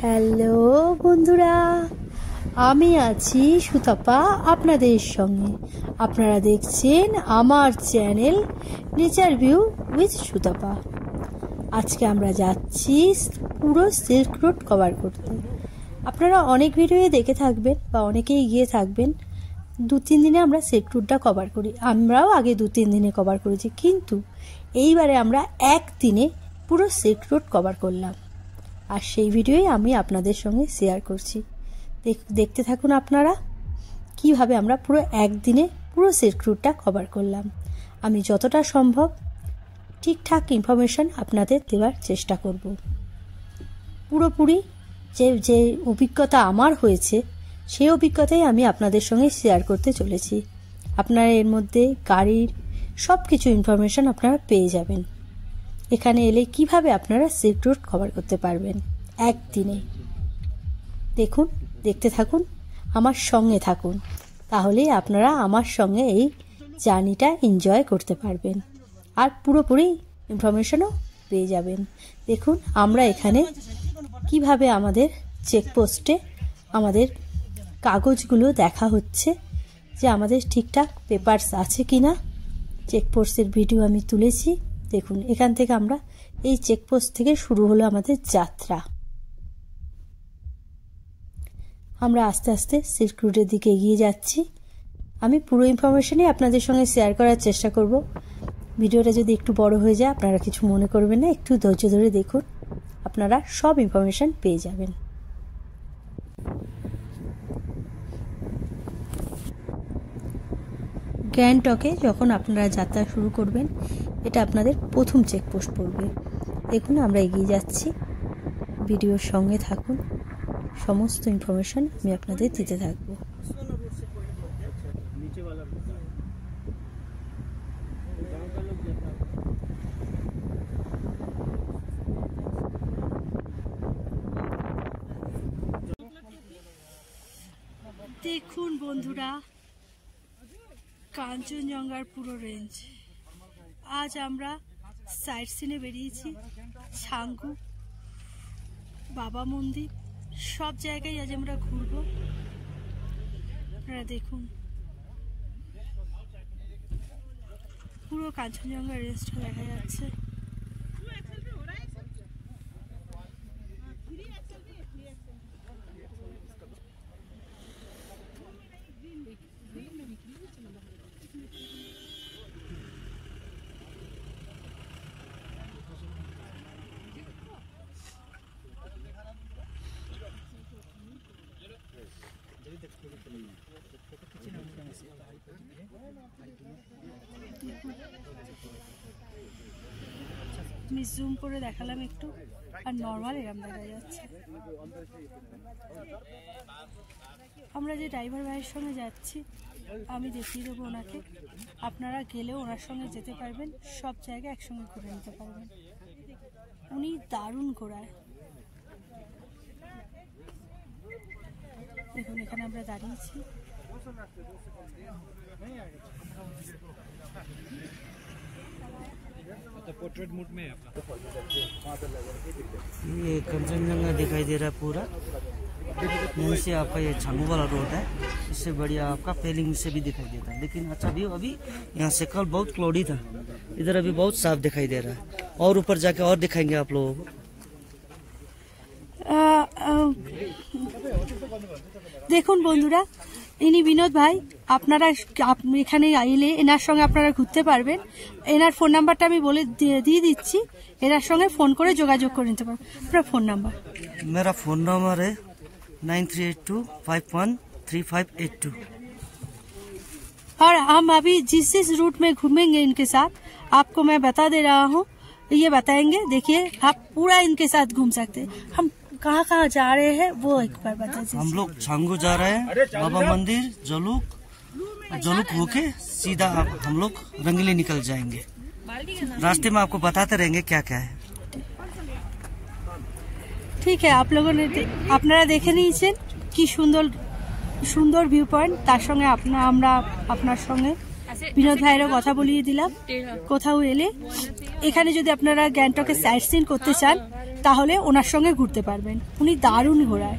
Hello বন্ধুরা, আমি আছি সুতপা আপনাদের সঙ্গে। আপনারা দেখছেন আমার channel nature view with Sutapa. আজকে আমরা যাচ্ছি পুরো সিল্ক রোড কভার করতে। আপনারা অনেক ভিডিও দেখে থাকবেন বা অনেকেই গিয়ে থাকবেন। 2-3 দিনে আমরা সিল্ক রোডটা কভার করি। আমরাও আগে 2-3 দিনে কভার করেছি, কিন্তু এইবারে আমরা একদিনে পুরো সিল্ক রোড কভার করলাম। আর সেই ভিডিওই আমি আপনাদের সঙ্গে শেয়ার করছি। দেখতে থাকুন আপনারা কিভাবে আমরা পুরো একদিনে পুরো সিল্ক রুটটা কভার করলাম। আমি যতটা সম্ভব ঠিকঠাক ইনফরমেশন আপনাদের দেওয়ার চেষ্টা করব। পুরোপুরি যে অভিজ্ঞতা আমার হয়েছে সেই অভিজ্ঞতাই আমি আপনাদের সঙ্গে শেয়ার করতে চলেছি। আপনারা এর মধ্যে গাড়ির সব কিছু ইনফরমেশন আপনারা পেয়ে যাবেন। এখানে এলে কিভাবে আপনারা সিল্ক রোড কভার করতে পারবেন একদিনে। দেখুন, দেখতে থাকুন, আমার সঙ্গে থাকুন, তাহলেই আপনারা আমার সঙ্গে এই জার্নিটা এনজয় করতে পারবেন আর পুরোপুরি ইনফরমেশনও পেয়ে যাবেন। দেখুন আমরা এখানে কিভাবে আমাদের চেকপোস্টে আমাদের কাগজগুলো দেখা হচ্ছে যে আমাদের ঠিকঠাক পেপারস আছে কিনা। চেকপোস্টের ভিডিও আমি তুলেছি। দেখুন এখান থেকে আমরা এই চেকপোস্ট থেকে শুরু হলো আমাদের যাত্রা। আমরা আস্তে আস্তে সিল্ক রুটের দিকে এগিয়ে যাচ্ছি। আমি পুরো ইনফরমেশনই আপনাদের সঙ্গে শেয়ার করার চেষ্টা করব। ভিডিওটা যদি একটু বড় হয়ে যায় আপনারা কিছু মনে করবেন না, একটু ধৈর্য ধরে দেখুন, আপনারা সব ইনফরমেশন পেয়ে যাবেন। গ্যাংটকে যখন আপনারা যাত্রা শুরু করবেন, এটা আপনাদের প্রথম চেকপোস্ট পড়বে। দেখুন আমরা এগিয়ে যাচ্ছি, ভিডিওর সঙ্গে থাকুন, সমস্ত ইনফরমেশন আমি আপনাদের দিতে থাকবো। দেখুন বন্ধুরা, কাঞ্চনজঙ্ঘার পুরো রেঞ্জ। আজ আমরা সাইট সিনে বেরিয়েছি। ছাঙ্গু, বাবা মন্দির, সব জায়গায় আজ আমরা ঘুরবো। আপনারা দেখুন পুরো কাঞ্চনজঙ্ঘার রেঞ্জটা দেখা যাচ্ছে। আমি জুম করে দেখালাম একটু, আর নর্মাল এরকম দেখা যাচ্ছে। আমরা যে ড্রাইভার ভাইয়ের সঙ্গে যাচ্ছি আমি দেখিয়ে দেবো ওনাকে। আপনারা গেলেও ওনার সঙ্গে যেতে পারবেন, সব জায়গায় একসঙ্গে ঘুরে নিতে পারবেন। উনি দারুণ ঘোরায়। দেখুন এখানে আমরা দাঁড়িয়েছি। पोर्ट्रेट मूड में है अपना। ये कंचनजंगा दिखाई दे रहा है पूरा। यहीं से आपका ये छांगू वाला रोड है, इससे बढ़िया आपका पेलिंग से भी दिखाई देता है। लेकिन अच्छा व्यू अभी यहाँ से कल बहुत क्लाउडी था, इधर अभी बहुत साफ दिखाई दे रहा है। और ऊपर जाके और दिखाएंगे आप लोगों को। দেখুন বন্ধুরা, ইনি বিনোদ ভাই। আপনারা এখানে আইলে এনার সঙ্গে আপনারা ঘুরতে পারবেন। এনার ফোন নাম্বারটা আমি বলে দিয়ে দিচ্ছি, এনার সঙ্গে ফোন করে যোগাযোগ করে নিতে পারবেন। আপনার ফোন নাম্বার? मेरा फोन नंबर है 9382513582। और हम अभी जिस रूट में घूमेंगे इनके साथ आपको मैं बता दे रहा हूँ, ये बताएंगे। देखिए आप पूरा इनके साथ घूम सकते हैं। हम कहाँ कहाँ जा रहे हैं वो एक बार बता दीजिए। हम लोग छांगू जा रहे हैं, बाबा मंदिर, जलूक होके सीधा हम लोग रंगली निकल जाएंगे। रास्ते में आपको बताते रहेंगे क्या क्या है। ঠিক আছে, আপনারা দেখে নিয়েছেন কি সুন্দর সুন্দর ভিউ পয়েন্ট। তার সঙ্গে আমরা আপনার সঙ্গে বিনোদ ভাইয়েরও কথা বলিয়ে দিলাম। কোথাও এলে এখানে যদি আপনারা গ্যাংটকে সাইট সিন করতে চান তাহলে ওনার সঙ্গে ঘুরতে পারবেন। উনি দারুণ ঘোরায়।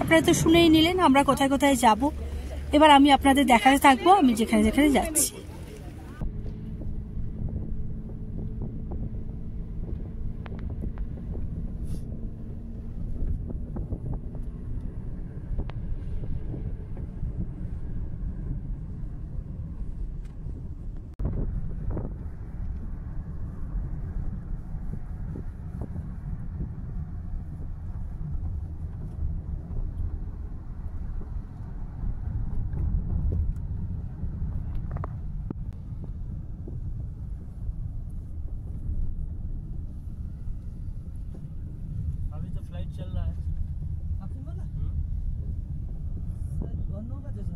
আপনারা তো শুনেই নিলেন আমরা কোথায় কোথায় যাব। এবার আমি আপনাদের দেখাতে থাকবো আমি যেখানে যেখানে যাচ্ছি। अभी तो फ्लाइट चल रहा है आपने बोला बंद होगा जैसे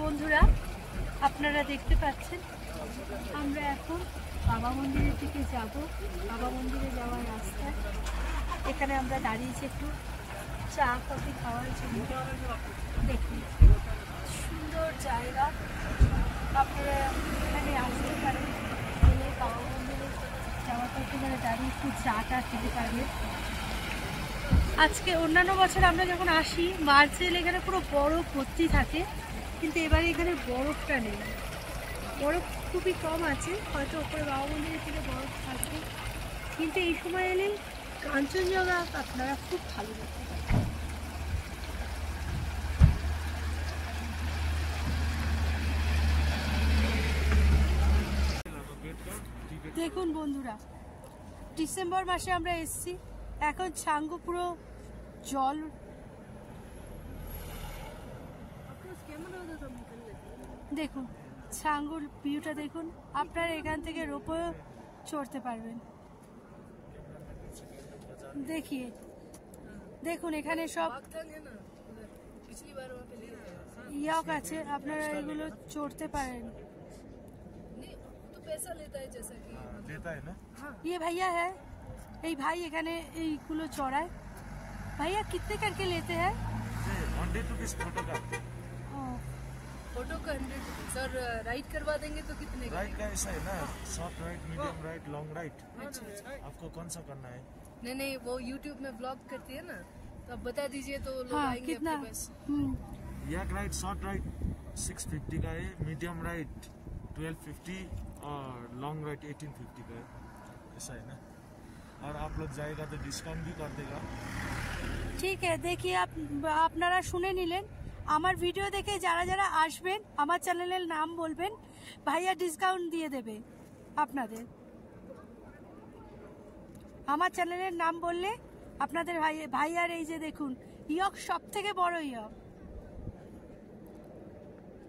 বন্ধুরা আপনারা দেখতে পাচ্ছেন আমরা এখন বাবা মন্দিরের দিকে যাব। বাবা মন্দিরে যাওয়ার রাস্তায় এখানে আমরা দাঁড়িয়েছি একটু চা কফি খাওয়ার জন্য। দেখুন সুন্দর জায়গা, আপনারা এখানে আসতে পারেন। এলে বাবা মন্দিরে যাওয়ার পর এখানে দাঁড়িয়ে একটু চাটা খেতে পারবেন। আজকে অন্যান্য বছর আমরা যখন আসি মার্চে এলে এখানে পুরো বরফ ভর্তি থাকে, কিন্তু এবারে এখানে বরফটা নেই। বরফ খুবই কম আছে, হয়তো ওপরে বাবা মন্দিরের থেকে বরফ থাকবে, কিন্তু এই সময় এলে কাঞ্চনজঙ্ঘা আপনারা খুব ভালো দেখতে পাবেন। দেখুন বন্ধুরা ডিসেম্বর মাসে আমরা এসেছি, এখন ছাঙ্গু পুরো জল। দেখুন ছাঙ্গুর ভিউটা দেখুন, আপনারা এখান থেকে রোপে চড়তে পারবেন। দেখিয়ে দেখুন এখানে সব ইয়ক আছে, আপনারা এগুলো চড়তে পারেন। ये भैया है, ये भाई এখানে এইগুলো চড়ায়। भैया कितने करके लेते हैं? 100 रुपीस फोटो का। फोटो का 100 सर। राइड करवा देंगे तो कितने का? राइड का ऐसा है ना, short ride, medium ride, long ride. आपको कौन सा करना है? नहीं वो YouTube में ब्लॉग करती है ना, तो आप बता दीजिए तो लोग हाँ, आएंगे कितना? अपने पास। यक राइड शॉर्ट राइड 650 का है, मीडियम राइड 1250 और लॉन्ग राइड 1850 का है। ऐसा है ना, और आप लोग जाएगा तो डिस्काउंट भी कर देगा। ঠিক আছে, দেখি আপনারা শুনে নিলেন। আমার ভিডিও দেখে যারা যারা আসবেন আমার চ্যানেলের নাম বলবেন, ভাইয়া ডিসকাউন্ট দিয়ে দেবে আপনাদের। আমার চ্যানেলের নাম বললে আপনাদের ভাইয়ার এই যে দেখুন ইয়ক সব থেকে বড় ইয়ক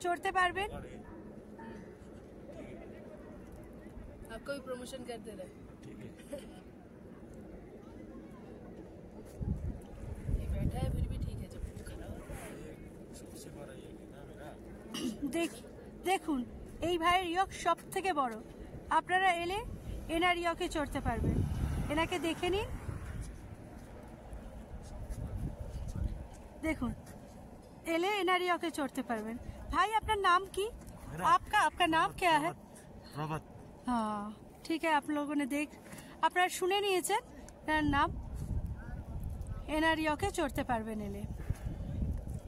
চড়তে পারবেন। आपको भी प्रमोशन करते रहे। ठीक है। ये बैठा है फिर भी ठीक है, जब खड़ा हो। सबसे बड़ा ये है ना मेरा। দেখুন এই ভাইয়ের ইয়ক সব থেকে বড়। আপনারা এলে এনার ইয়কে চড়তে পারবেন। এনাকে দেখে নিন, দেখুন এলে এনার ইয়কে চড়তে পারবেন। ভাই আপনার नाम की? आपका नाम क्या है? प्रभात। हाँ ठीक है, आप लोगों ने আপনারা শুনে নিয়েছেন এনার নাম। এনার ইয়কে চড়তে পারবেন এলে।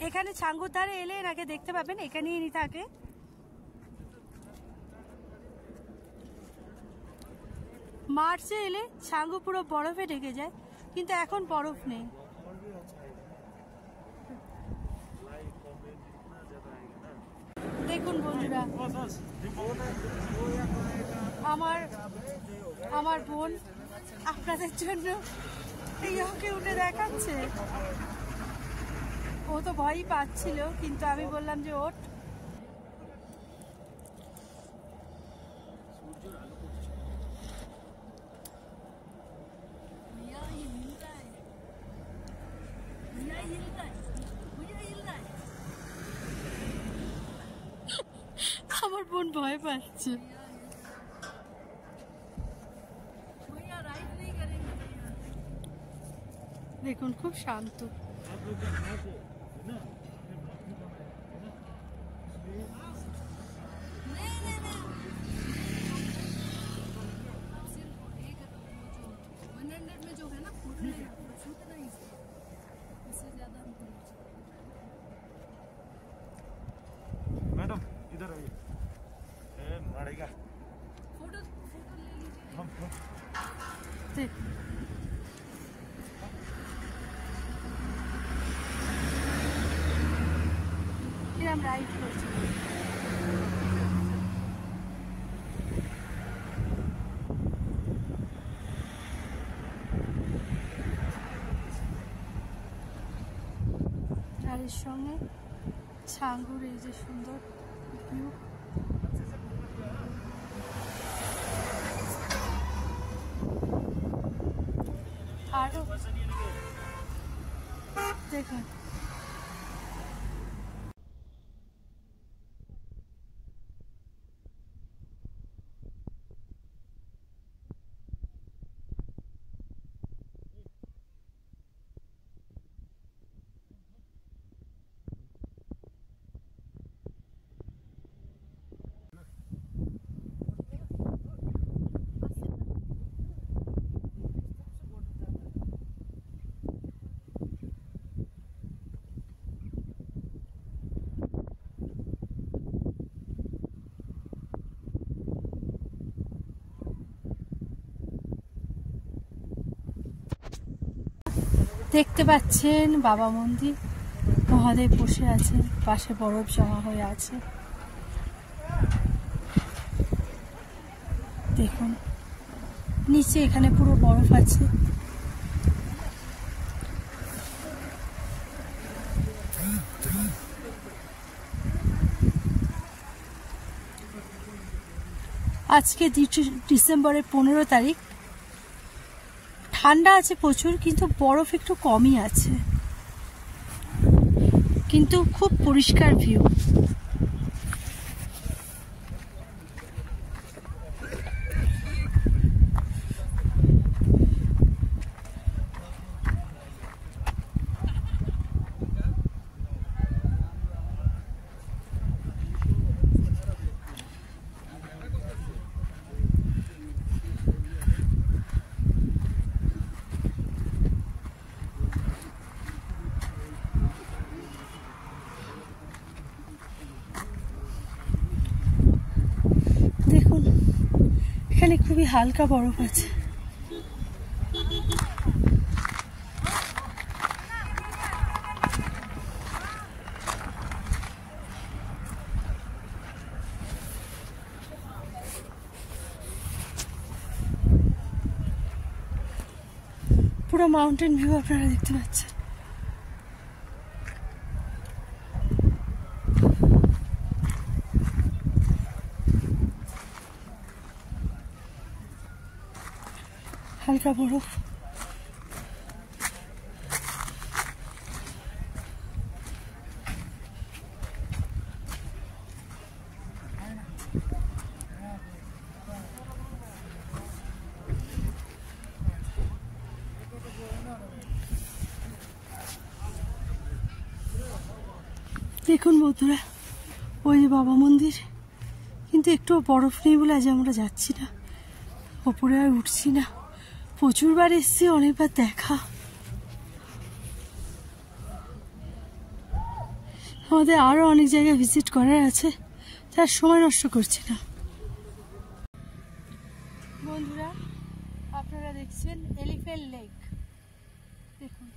এখানে ছাঙ্গুর ধারে এলে এনাকে দেখতে পাবেন, এখানেই ইনি থাকে। মার্চে এলে ছাঙ্গু পুরো বরফে ঢেকে যায়, কিন্তু এখন বরফ নেই। দেখুন বন্ধুরা আমার বোন আপনাদের জন্য ওকে উঠে দেখাচ্ছে, ও তো ভয়ই পাচ্ছিল, কিন্তু আমি বললাম যে ওঠ। আমার বোন ভয় পাচ্ছে। দেখুন খুব শান্ত। मैडम इधर आइए। मारेगा फोटो ले लीजिए। हम কিরম রাইড করছে। আর এর সঙ্গে ছাঙ্গুর এই যে সুন্দর ভিউ। আরো দেখুন দেখতে পাচ্ছেন বাবা মন্দির, মহাদেব বসে আছেন, পাশে বরফ জমা হয়ে আছে। দেখুন নিচে এখানে পুরো বরফ আছে। আজকে ডিসেম্বরের 15 তারিখ। ঠান্ডা আছে প্রচুর, কিন্তু বরফ একটু কমই আছে, কিন্তু খুব পরিষ্কার ভিউ। দেখুন এখানে খুবই হালকা বরফ আছে। পুরো মাউন্টেন ভিউ আপনারা দেখতে পাচ্ছেন। হালকা বরফ। দেখুন বন্ধুরা, ওই যে বাবা মন্দির, কিন্তু একটু বরফ নেই বলে আজ আমরা যাচ্ছি না, ওপরে আর উঠছি না। প্রচুরবার এসছি, অনেকবার দেখা। আমাদের আরো অনেক জায়গায় ভিজিট করার আছে, তার সময় নষ্ট করছি না। বন্ধুরা আপনারা দেখছেন এলিফ্যান্ট লেক। দেখুন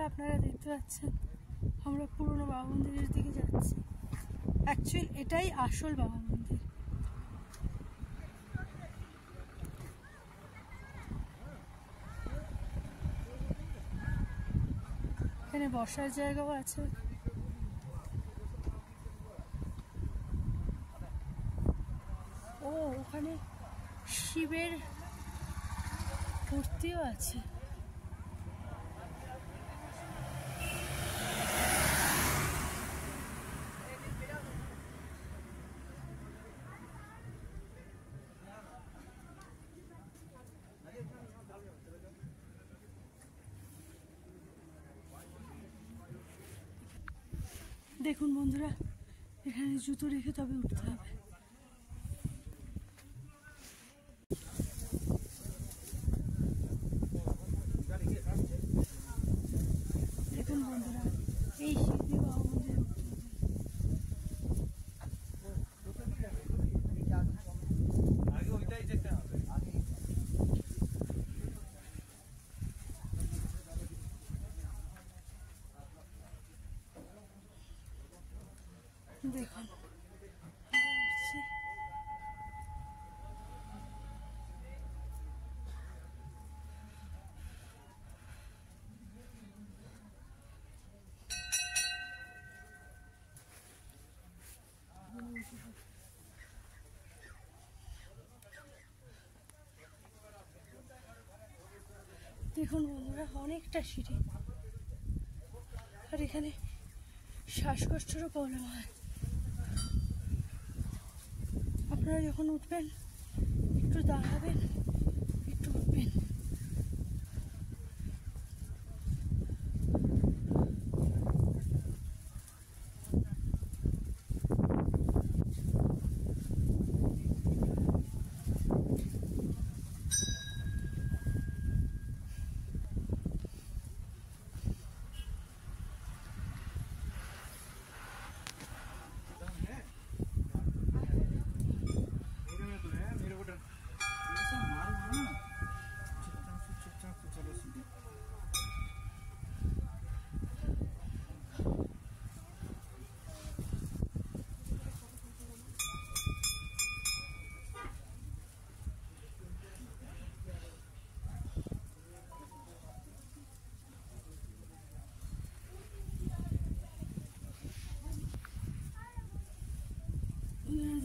আপনারা দেখতে পাচ্ছেন আমরা পুরনো বাবা মন্দিরের দিকে যাচ্ছি। অ্যাকচুয়ালি এটাই আসল বাবা মন্দির। এখানে বসার জায়গাও আছে। ও ওখানে শিবের মূর্তিও আছে। দেখুন বন্ধুরা, এখানে জুতো রেখে তবে উঠতে হবে। দেখুন বন্ধুরা, এই শিবজি বাবা মন্দিরে উঠতে হবে। দেখুন দেখুন বন্ধুরা, অনেকটা সিঁড়ি, আর এখানে শ্বাসকষ্টেরও প্রবলেম হয়। আপনারা যখন উঠবেন একটু দাঁড়াবেন, একটু উঠবেন।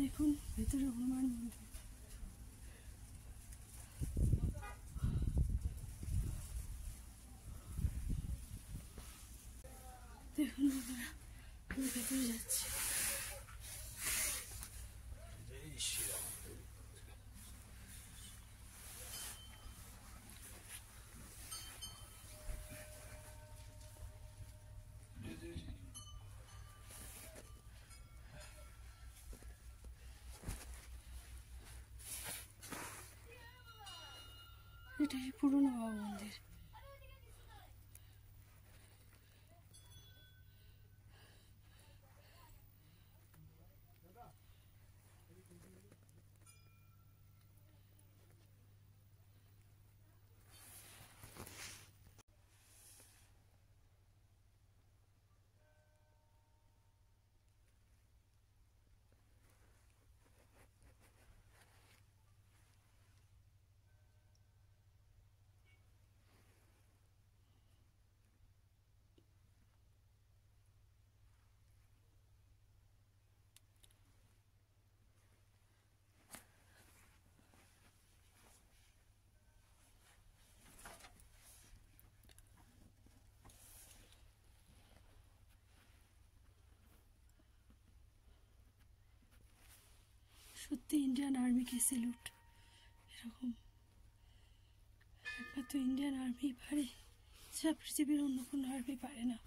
দেখুন ভেতরে হনুমান মন্দির। দেখুন বন্ধুরা, আমি ভেতরে যাচ্ছি। এটাই পুরনো বাবা মন্দির। সত্যি ইন্ডিয়ান আর্মিকে স্যালুট। এরকম একমাত্র ইন্ডিয়ান আর্মি পারে, যা পৃথিবীর অন্য কোনো আর্মি পারে না।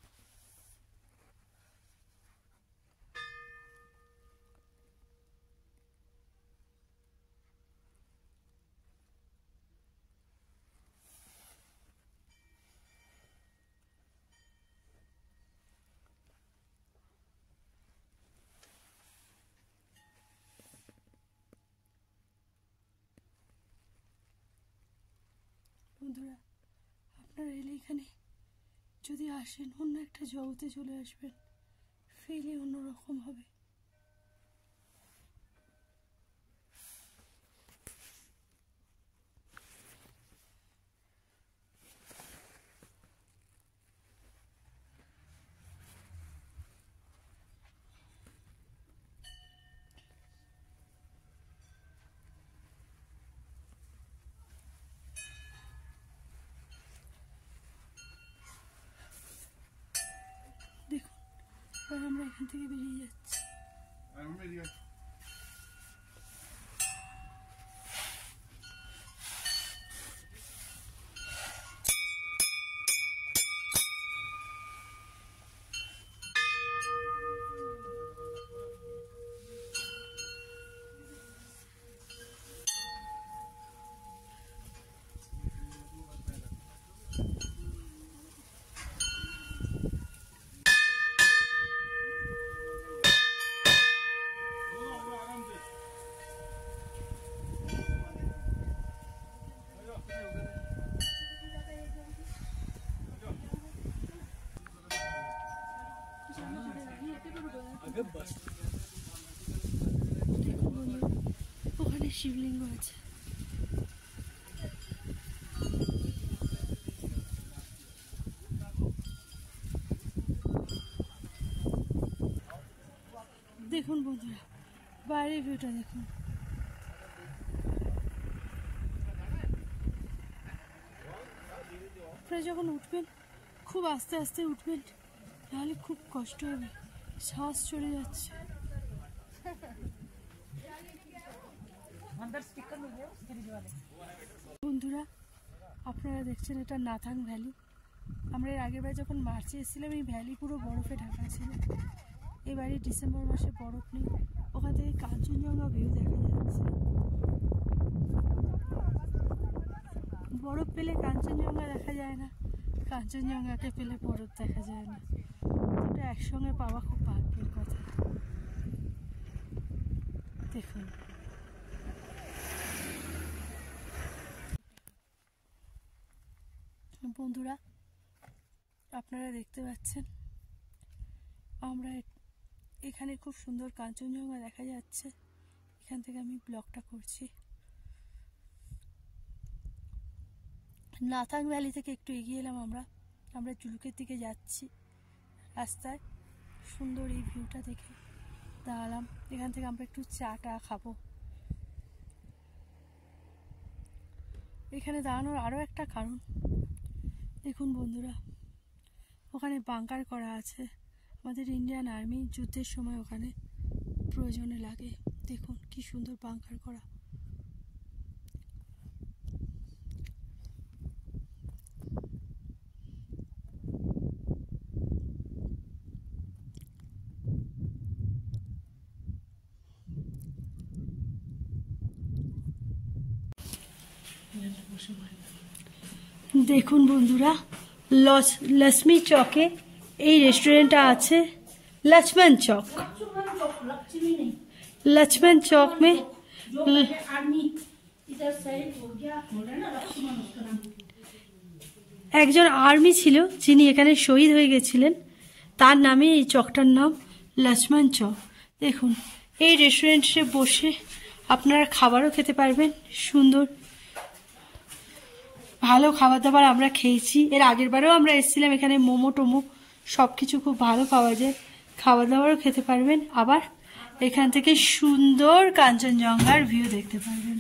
বন্ধুরা, আপনারা এলে এখানে যদি আসেন অন্য একটা জগতে চলে আসবেন, ফিলই অন্যরকম হবে। দেখুন এবার আমরা এখান থেকে বেরিয়ে যাচ্ছি। ওখানে শিবলিঙ্গ আছে। দেখুন বন্ধুরা বাইরের ভিউটা দেখুন। আপনারা যখন উঠবেন খুব আস্তে আস্তে উঠবেন, নাহলে খুব কষ্ট হবে, শ্বাস চলে যাচ্ছে। বন্ধুরা আপনারা দেখছেন এটা নাথাং ভ্যালি। আমরা এর আগের বার যখন মার্চে এসেছিলাম এই ভ্যালি পুরো বরফে ঢাকা ছিল। এবারে ডিসেম্বর মাসে বরফ নেই, ওখান থেকে কাঞ্চনজঙ্ঘা ভিউ দেখা যাচ্ছে। বরফ পেলে কাঞ্চনজঙ্ঘা দেখা যায় না, কাঞ্চনজঙ্ঘাকে পেলে বরফ দেখা যায় না। দুটো একসঙ্গে পাওয়া খুব ভাগ্যের কথা। দেখুন বন্ধুরা আপনারা দেখতে পাচ্ছেন আমরা এখানে খুব সুন্দর কাঞ্চনজঙ্ঘা দেখা যাচ্ছে। এখান থেকে আমি ব্লগটা করছি। নাথাং ভ্যালি থেকে একটু এগিয়ে এলাম আমরা জুলুকের দিকে যাচ্ছি। রাস্তায় সুন্দর এই ভিউটা দেখে দাঁড়ালাম। এখান থেকে আমরা একটু চাটা খাবো। এখানে দাঁড়ানোর আরও একটা কারণ দেখুন বন্ধুরা, ওখানে বাংকার করা আছে। আমাদের ইন্ডিয়ান আর্মি যুদ্ধের সময় ওখানে প্রয়োজনে লাগে। দেখুন কি সুন্দর বাংকার করা। দেখুন বন্ধুরা लक्ष्मी चौके এই রেস্টুরেন্টটা আছে। लक्ष्मण चौक में একজন আর্মি ছিল যিনি এখানে শহীদ হয়ে গেছিলেন, তার নামে এই চকটার নাম লক্ষ্মণ চক। দেখুন এই রেস্টুরেন্টে বসে আপনারা খাবারও খেতে পারবেন। সুন্দর ভালো খাবার দাবার আমরা খেয়েছি। এর আগের বারেও আমরা এসেছিলাম। এখানে মোমো টোমো সব কিছু খুব ভালো পাওয়া যায়। খাবার দাবারও খেতে পারবেন, আবার এখান থেকে সুন্দর কাঞ্চনজঙ্ঘার ভিউ দেখতে পারবেন।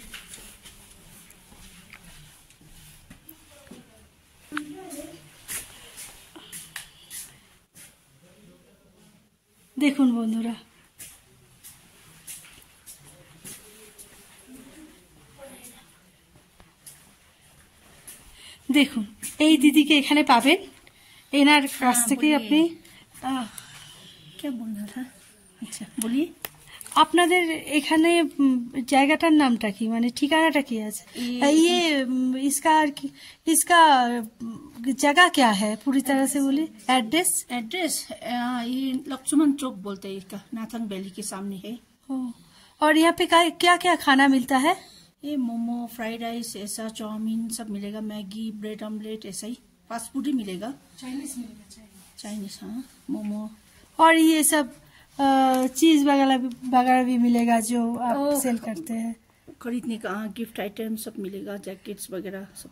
দেখুন বন্ধুরা দেখুন এই দিদিকে এখানে পাবেন। এনার কাছ থেকে আপনি क्या बोलना था? अच्छा बोलिए। আপনাদের এখানে জায়গাটার নামটা কি, মানে ঠিকানাটা কি আছে? ये इसका जगह क्या है पूरी तरह से बोलिए। एड्रेस ये लक्ष्मण चौक बोलते हैं, इसका नाथंग वैली के सामने है। और यहाँ पे क्या क्या खाना मिलता है? ये मोमो, फ्राइड राइस, ऐसा चाउमीन सब मिलेगा, मैगी, ब्रेड ऑमलेट ऐसा ही फास्ट फूड ही मिलेगा, चाइनीज। हाँ, मोमो और ये सब चीज वगैरह भी मिलेगा जो आप सेल करते हैं। खरीदने का, हाँ, गिफ्ट आइटम सब मिलेगा, जैकेट्स वगैरह सब।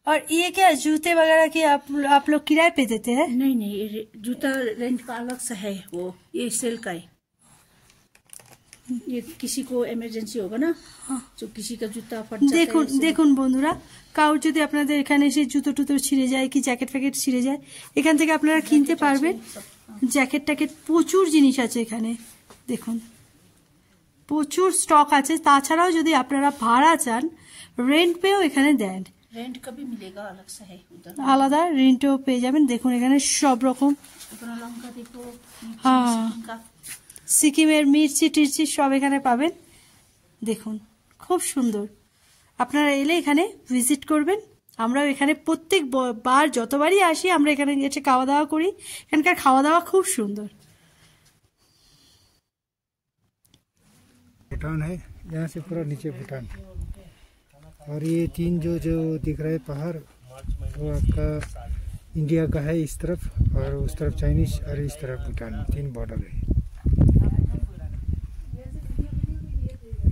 और ये क्या जूते वगैरह की आप लोग किराए पे देते हैं? नहीं नहीं, ये जूता रेंट का अलग से है, वो ये सेल का है। ये किसी को इमरजेंসি होगा ना, जो किसी का जूता फट जाता है। দেখুন বন্ধুরা, কাউর যদি আপনাদের এখানে এসে জুতো টুতো ছিঁড়ে যায় কি জ্যাকেট ফ্যাকেট ছিঁড়ে যায়, এখান থেকে আপনারা কিনতে পারবেন। জ্যাকেট ট্যাকেট প্রচুর জিনিস আছে এখানে, দেখুন প্রচুর স্টক আছে। তাছাড়াও যদি আপনারা ভাড়া চান, রেন্ট পেও এখানে দেন, रेंट का भी मिलेगा, अलग से है उधर। আলাদা রেন্টও পেয়ে যাবেন। দেখুন এখানে সব রকম, लंका देखो, হ্যাঁ, का সিকিমের মির্চি টিরচি সব এখানে পাবেন। দেখুন খুব সুন্দর, আপনারা এলে এখানে ভিজিট করবেন। আমরাও এখানে প্রত্যেক বার যতবারই আসি আমরা এখানে এসে খাওয়া দাওয়া করি। এখানকার খাওয়া দাওয়া খুব সুন্দর। भूटान है, यहाँ से पूरा नीचे भूटान। और ये तीन जो दिख रहे पहाड़ वो आपका इंडिया का है इस तरफ, और उस तरफ चाइनीज और इस तरफ भूटान, 3 बॉर्डर है।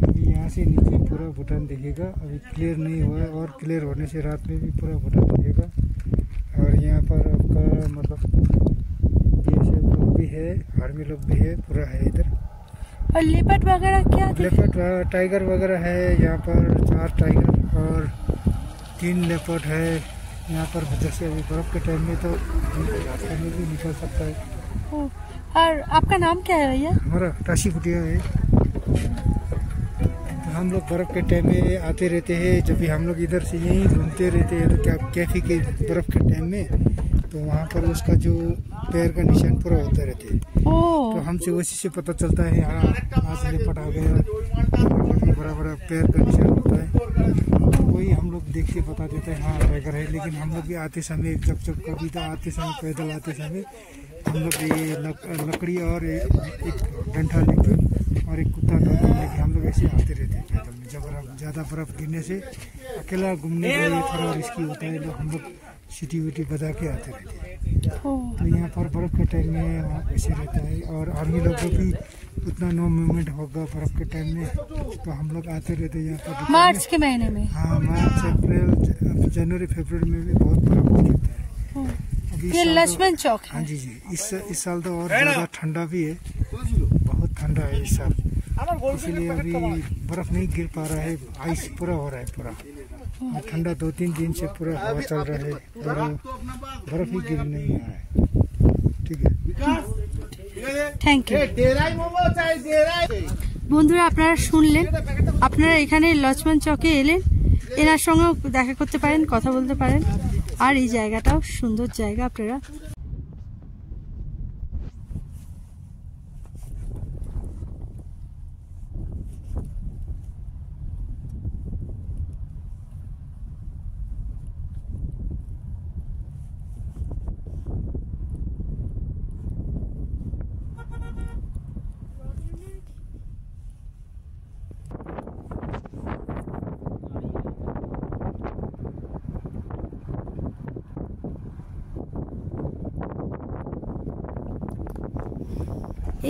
अभी यहाँ से नीचे पूरा भूटान दिखेगा, अभी क्लियर नहीं हुआ है, और क्लियर होने से रात में भी पूरा भूटान दिखेगा। और यहाँ पर आपका मतलब BSF लोग भी है, आर्मी लोग भी है, पूरा है इधर। और लेपर्ड वगैरह क्या? लेपर्ड टाइगर वगैरह है यहाँ पर, 4 टाइगर और 3 लेपर्ड है यहाँ पर। जैसे अभी बर्फ के टाइम में तो रास्ते में भी निकल सकता है। और आपका नाम क्या है भैया? हमारा टाशी कुटिया है। तो हम लोग बर्फ के टाइम में आते रहते हैं, जब भी हम लोग इधर से यहीं घूमते रहते हैं तो क्या कैफी के बर्फ के टाइम में, तो वहाँ पर उसका जो पैर का निशान पूरा होता रहते है। तो हमसे उसी से पता चलता है हाँ आज लेपर्ड आ गया, बड़ा बड़ा पैर का निशान होता है। तो वही हम लोग देख के बता देते हैं हाँ टाइगर है। लेकिन हम लोग भी आते समय जब कभी तो आते समय पैदल आते समय हम लोग ये लकड़ी और एक डंडा लेके और एक कुत्ता लेके हम लोग ऐसे आते रहते हैं पैदल में। जब ज़्यादा बर्फ गिरने से अकेला घूमने का ये थोड़ा रिस्की होता है, तो हम लोग सिटी विटी बजा के आते रहते हैं। तो यहाँ पर बर्फ़ के टाइम में वहाँ ऐसे रहता है। और आर्मी लोग को भी उतना नो मूवमेंट होगा बर्फ़ के टाइम में, तो हम लोग आते रहते हैं यहाँ पर मार्च के महीने में। हाँ, मार्च अप्रैल जनवरी फरवरी में भी बहुत बर्फ गिरता है। ये लक्ष्मण चौक है। हाँ जी जी, इस साल तो और ज़्यादा ठंडा भी है, बहुत ठंडा है इस साल, इसलिए अभी बर्फ़ नहीं गिर पा रहा है, आइस पूरा हो रहा है पूरा। ठंडा 2-3 दिन से पूरा हवा चल रहा है और बर्फ़ ही गिर नहीं रहा है। ठीक है, থ্যাংক ইউ। বন্ধুরা আপনারা শুনলেন, আপনারা এখানে লক্ষ্মণ চকে এলেন, এনার সঙ্গেও দেখা করতে পারেন, কথা বলতে পারেন। আর এই জায়গাটাও সুন্দর জায়গা, আপনারা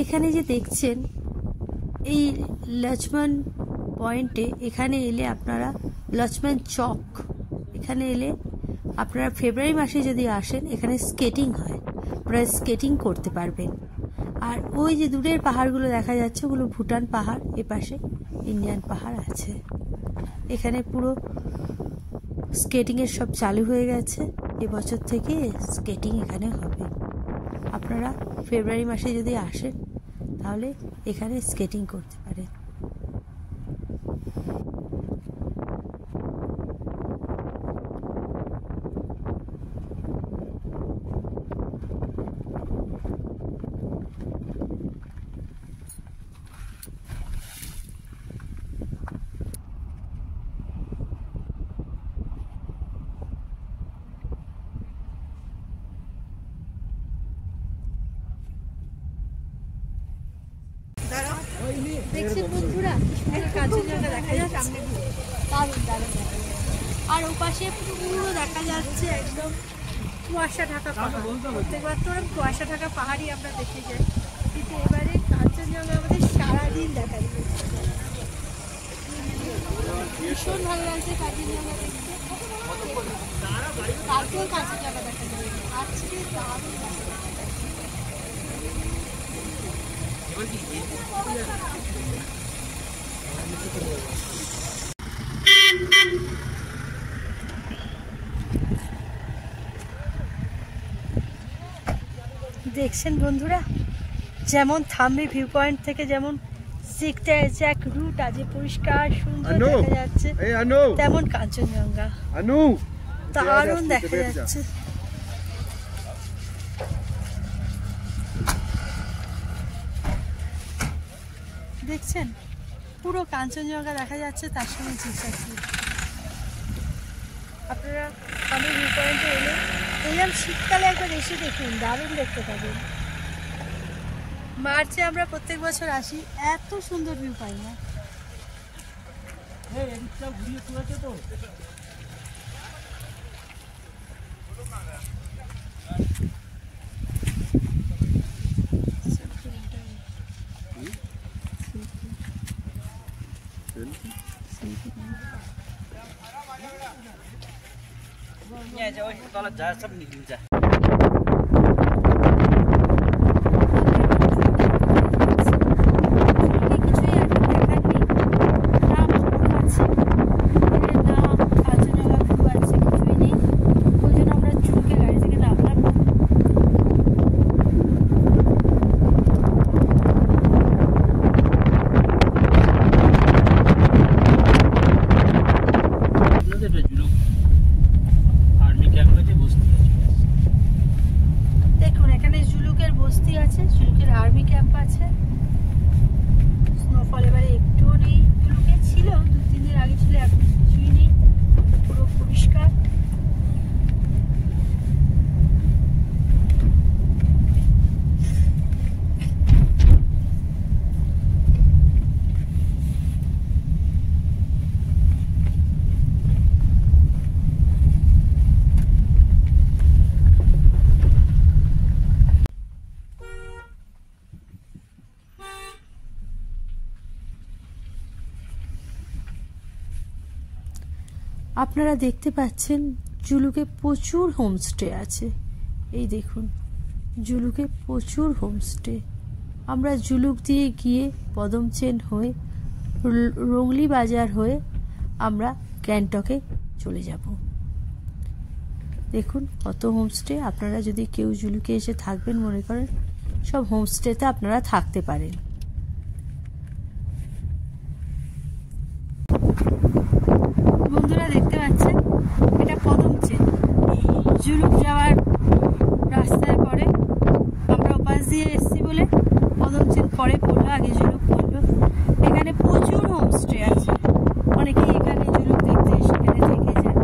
এখানে যে দেখছেন এই লক্ষ্মণ পয়েন্টে, এখানে এলে আপনারা লক্ষ্মণ চক, এখানে এলে আপনারা ফেব্রুয়ারি মাসে যদি আসেন এখানে স্কেটিং হয়, আপনারা স্কেটিং করতে পারবেন। আর ওই যে দূরের পাহাড়গুলো দেখা যাচ্ছে ওগুলো ভুটান পাহাড়, এপাশে ইন্ডিয়ান পাহাড় আছে। এখানে পুরো স্কেটিংয়ের সব চালু হয়ে গেছে, এবছর থেকে স্কেটিং এখানে হবে। আপনারা ফেব্রুয়ারি মাসে যদি আসেন তাহলে এখানে স্কেটিং করতে পারেন। দেখছেন বন্ধুরা কাঞ্চনজঙ্ঘা দেখা যাচ্ছে, আর ওপাশে পুরো দেখা যাচ্ছে একদম কুয়াশা ঢাকা পাহাড়, প্রত্যেকবার তো ওরকম কুয়াশা ঢাকা পাহাড়ই আমরা দেখে যাই, কিন্তু এবারে কাঞ্চনজঙ্ঘা আমাদের সারাদিন দেখা যাবে। ভীষণ ভালো লাগছে কাঞ্চনজঙ্ঘা দেখতে। কালকেও কাঞ্চনজঙ্ঘা দেখা যাবে, আজকে দারুণ লাগছে। দেখছেন বন্ধুরা, যেমন থামরি ভিউ পয়েন্ট থেকে যেমন জিগজ্যাগ রুট আছে পরিষ্কার সুন্দর দেখা যাচ্ছে, তেমন কাঞ্চনজঙ্ঘা দারুণ দেখা যাচ্ছে। দেখছেন পুরো কাঞ্চনজঙ্ঘা দেখা যাচ্ছে, তার সঙ্গে জিগজ্যাগ রুট। আপনারা থামরি ভিউ পয়েন্টে এলে এরকম শীতকালে একবার এসে দেখুন, দারুণ দেখতে পাবেন। মার্চে আমরা প্রত্যেক বছর আসি, এত সুন্দর ভিউ পাই না। तल जा सब निक्लिन्छ। আপনারা দেখতে পাচ্ছেন জুলুকে প্রচুর হোমস্টে আছে। এই দেখুন জুলুকে প্রচুর হোমস্টে। আমরা জুলুক দিয়ে গিয়ে পদমচেন হয়ে রংলি বাজার হয়ে আমরা গ্যাংটকে চলে যাব। দেখুন কত হোমস্টে। আপনারা যদি কেউ জুলুকে এসে থাকবেন মনে করেন, সব হোমস্টেতে আপনারা থাকতে পারেন। বন্ধুরা দেখতে পাচ্ছেন এটা পদমচেন, জুলুক যাওয়ার রাস্তায় পড়ে। আমরা ওপাশ দিয়ে এসেছি বলে পদমচেন পরে পড়লো, আগে জুলুক পড়লো। এখানে প্রচুর হোমস্টে আছে, অনেকেই এখানে জুলুক দেখতে সেখানে থেকে যায়।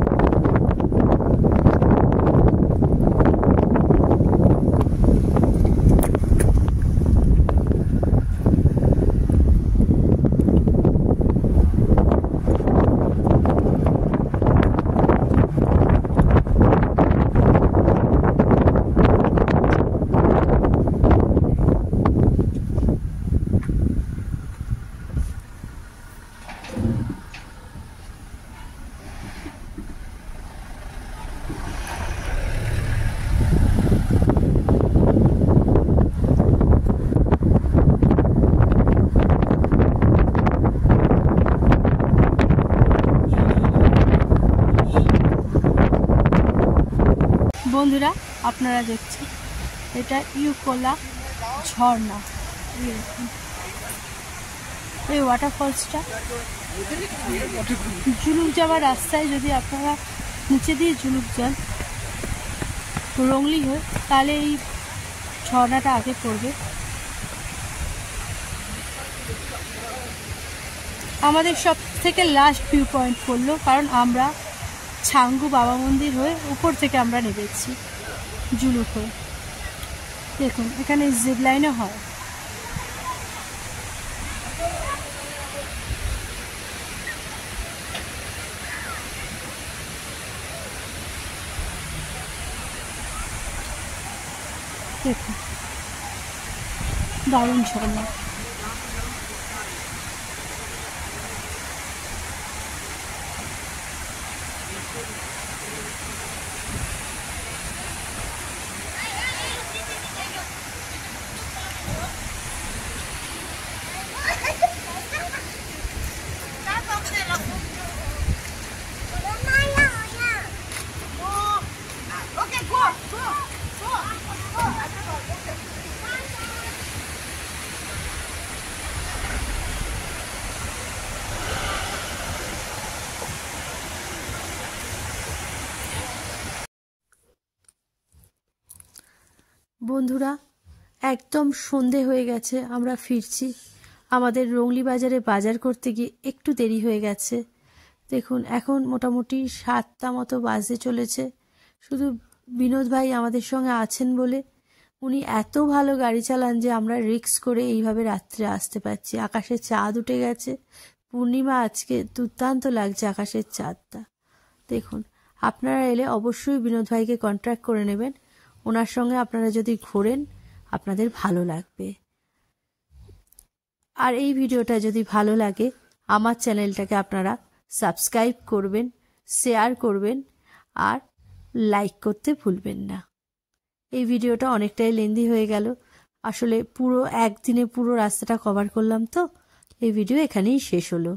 বন্ধুরা আপনারা দেখছেন এটা ইউকোলা ঝর্ণা। এই ওয়াটারফলসটা জুলুক যাওয়ার রাস্তায় যদি আপনারা নিচে দিয়ে জুলুক যান রংলি হয়ে, তাহলে এই ঝর্ণাটা আগে পড়বে। আমাদের সব থেকে লাস্ট ভিউ পয়েন্ট পড়লো, কারণ আমরা ছাঙ্গু বাবা মন্দির হয়ে উপর থেকে আমরা নেমেছি জুলুক হয়ে। দেখুন এখানে জিপ লাইনও হয়। দেখুন দারুণ ঝর্ণা। বন্ধুরা, একদম সন্ধে হয়ে গেছে, আমরা ফিরছি। আমাদের রংলি বাজারে বাজার করতে গিয়ে একটু দেরি হয়ে গেছে। দেখুন এখন মোটামুটি 7টা মতো বাজতে চলেছে। শুধু বিনোদ ভাই আমাদের সঙ্গে আছেন বলে উনি এত ভালো গাড়ি চালান যে আমরা রিস্ক করে এইভাবে রাত্রে আসতে পারছি। আকাশে চাঁদ উঠে গেছে, পূর্ণিমা আজকে, দুর্দান্ত লাগছে আকাশের চাঁদটা। দেখুন আপনারা এলে অবশ্যই বিনোদ ভাইকে কন্ট্যাক্ট করে নেবেন, ওনার সঙ্গে আপনারা যদি ঘোরেন আপনাদের ভালো লাগবে। আর এই ভিডিওটা যদি ভালো লাগে আমার চ্যানেলটাকে আপনারা সাবস্ক্রাইব করবেন, শেয়ার করবেন আর লাইক করতে ভুলবেন না। এই ভিডিওটা অনেকটাই লেন্দি হয়ে গেল, আসলে পুরো একদিনে পুরো রাস্তাটা কভার করলাম তো এই ভিডিও এখানেই শেষ হলো।